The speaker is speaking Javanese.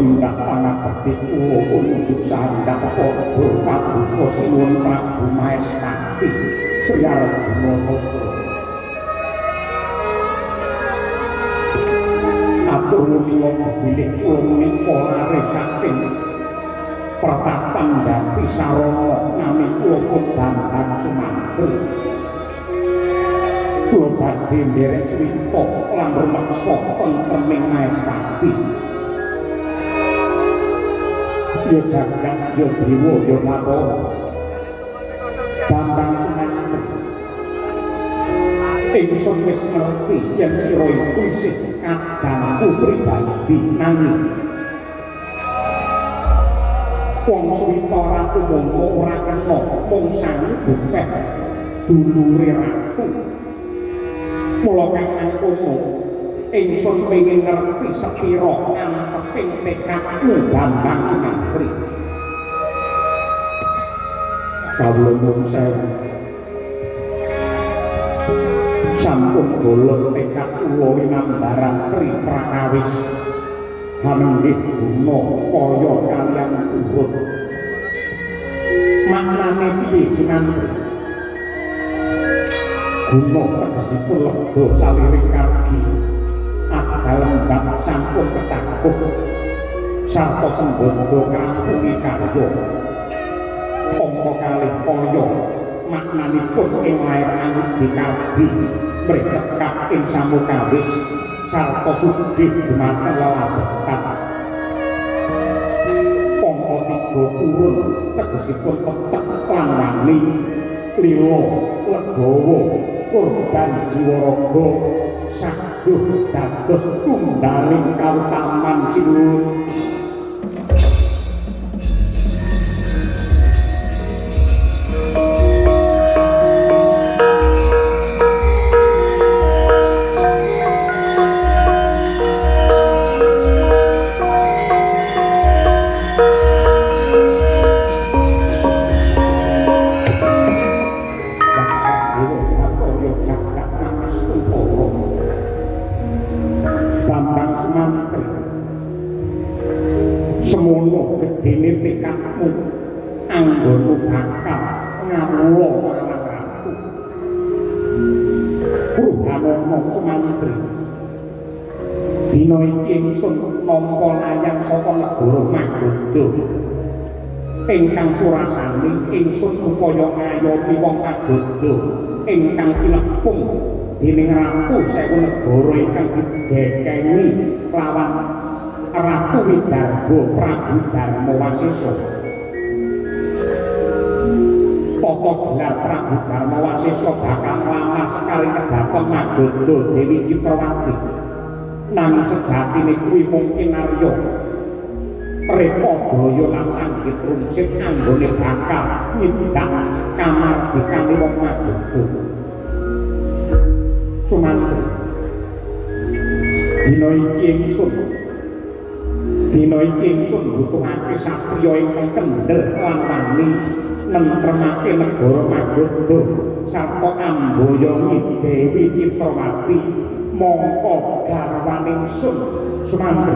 Sendak pangabekti kula unjuk sandhap padha paduka sinuwun Prabu Maestati Sri Arjuna Sastra. Atur nuwun bilih kula menika lare saking Pratapan Jati Sarana nami kula Bambang Sumantri. Kula badhe nderek swita lan rumeksa tentreming Maestati. Yo jagat yo dewa yo lawa Bambang Sumantri ingsun wis ngerti yen sira iku isih kadangku pribadi nanging wong swita ratu mongko ora kena mung sangu dupeh dulure ratu mula kang mangkono ingsun pengin ngerti sepira anteping tekadmu Bambang Sumantri. Kawula nuwun sewu. Sampun golong tekad kula winambaran tri prakawis hanenggih guna kaya kaliyan turut. Maknane piye Sumantri? Guna tegesipun lega saliring kargi lembak sampun kecakup sarta sembodo kampuni karya angka kalih kaya maknanipun ing lair anut dikardi mrecekap ing samukawis sarta sugih dumateng lelabetan angka 3 turun tegesipun petek lan wani lila legawa kurban jiwa raga saguh dados tunggaling kautaman sinuwun. Semono gedene tekadmu anggonmu bakal ngawula marang ratu Purbanana Sumantri. Dina iki ingsun nampa layang saka negara Magoda ingkang surasane ingsun supaya ngayomi wong Magoda ingkang tinepung dening ratu sewu negara ingkang didekeni lawan Ratu Widarba Prabu Darmawasesa. Tata gelar Prabu Darmawasesa bakal lamas kali kedhaton Magoda Dewi Citrawati. Nanging sejatine kuwi mung kinarya. Reka daya lan sanggit rungsik anggone bakal nyindak kamardikane wong Magoda. Sumantri, dina iki ingsun butuhake satriya ingkang kendel lan wani nentremake negara Magoda sarta amboyongi Dewi Citrawati mongko garwaning Sumantri.